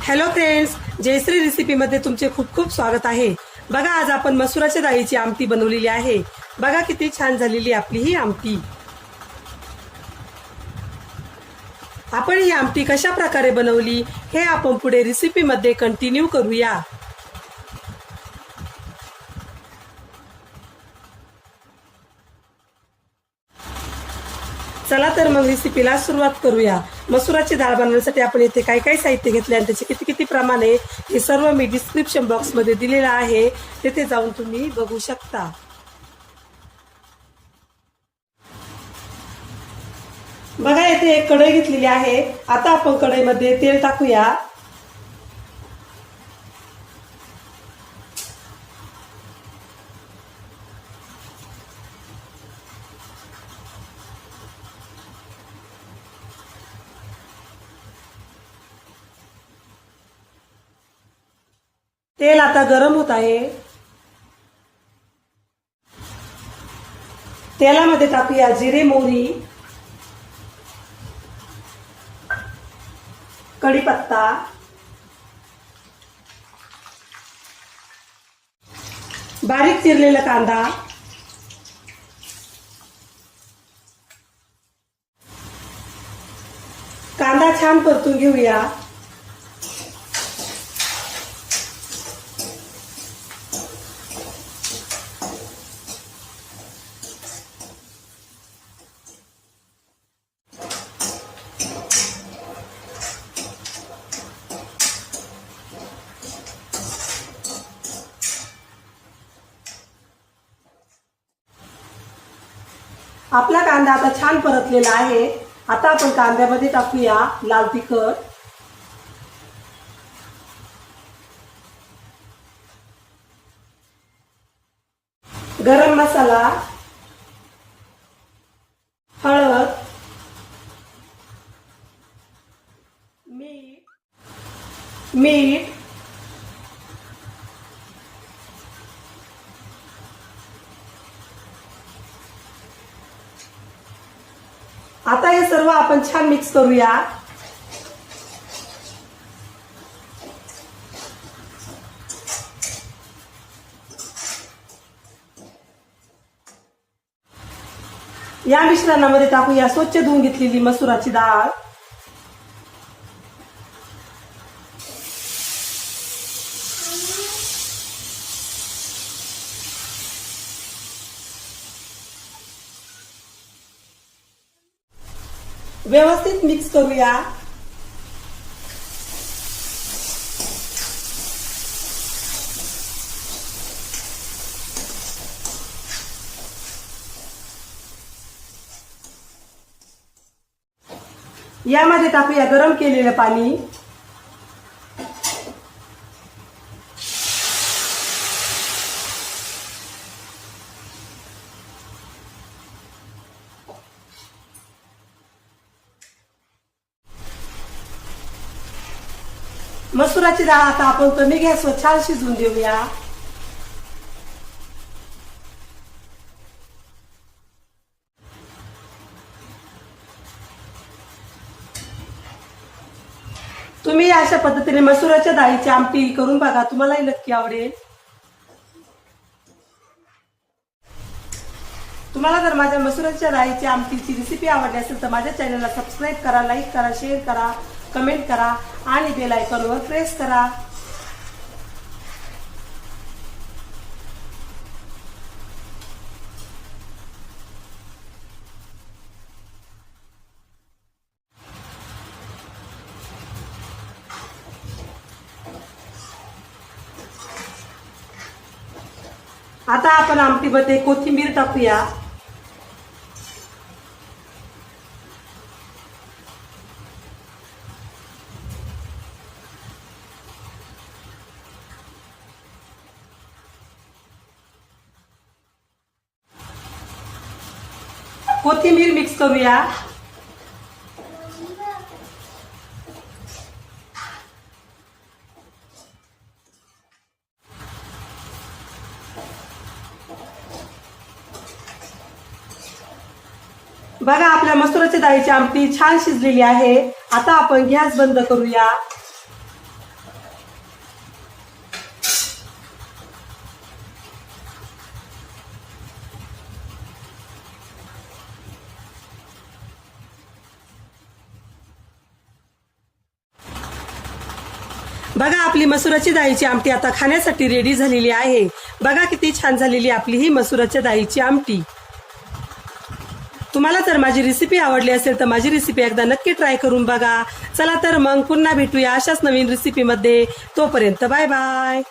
Hello friends, Jayashree रेसिपीमध्ये तुमचे खूप खूप स्वागत आहे। बघा, आज आपण मसुराच्या डाळीची आमटी बनवलेली आहे। बघा किती छान झालेली आपली ही आमटी। आपण ही आमटी कशा प्रकारे बनवली हे आपण पुढे रेसिपीमध्ये कंटिन्यू करूया। चला तर मग रेसिपीला सुरुवात करूया। मसुराची डाळ बनवण्यासाठी आपण इथे काय काय साहित्य घेतले आणि त्याचे किती किती प्रमाण आहे हे सर्व मी डिस्क्रिप्शन बॉक्समध्ये दिलेलं आहे, तिथे जाऊन तुम्ही बघू शकता। बघा, इथे एक कढई घेतलेली आहे। आता आपण कढईमध्ये तेल टाकूया। तेल आता गरम होत आहे। तेलामध्ये टाकूया जिरे, मोहरी, कढीपत्ता, बारीक चिरलेला कांदा, कांदा छान परतून घेऊया। आपला कांदा आता छान परतलेला आहे। आता आपण कांद्यामध्ये टाकूया लाल तिखट, गरम मसाला, हळद, मीठ, आता हे सर्व आपण छान मिक्स करूया। या मिश्रणामध्ये टाकूया स्वच्छ धुवून घेतलेली मसुराची डाळ, व्यवस्थित मिक्स करूया। यामध्ये टाकूया गरम केलेलं पाणी, मसुराची डाळ आता आपण कमी गॅसवर छान शिजवून देऊया। तुम्ही अशा पद्धतीने मसुराच्या डाळीची आमटी करून बघा, तुम्हालाही नक्की आवडेल। तुम्हाला जर माझ्या मसुराच्या डाळीची आमटीची रेसिपी आवडली असेल तर माझ्या चॅनलला सबस्क्राईब करा, लाईक करा, शेअर करा, कमेंट करा आणि बेल आयकॉनवर प्रेस करा। आता आपण आमटीमध्ये कोथिंबीर टाकूया, कोथिंबीर मिक्स करूया। बघा, आपल्या मसुराच्या डाळीची आमटी छान शिजलेली आहे। आता आपण गॅस बंद करूया। बघा आपली मसुराची डाळीची आमटी आता खाण्यासाठी रेडी झालेली आहे. बघा किती छान झालेली आपली ही मसुराच्या डाळीची आमटी. तुम्हाला जर माझी रेसिपी आवडली असेल तर माझी रेसिपी एकदा नक्की ट्राय करून बघा. चला तर मग पुन्हा भेटूया अशाच नवीन रेसिपीमध्ये. तोपर्यंत बाय बाय.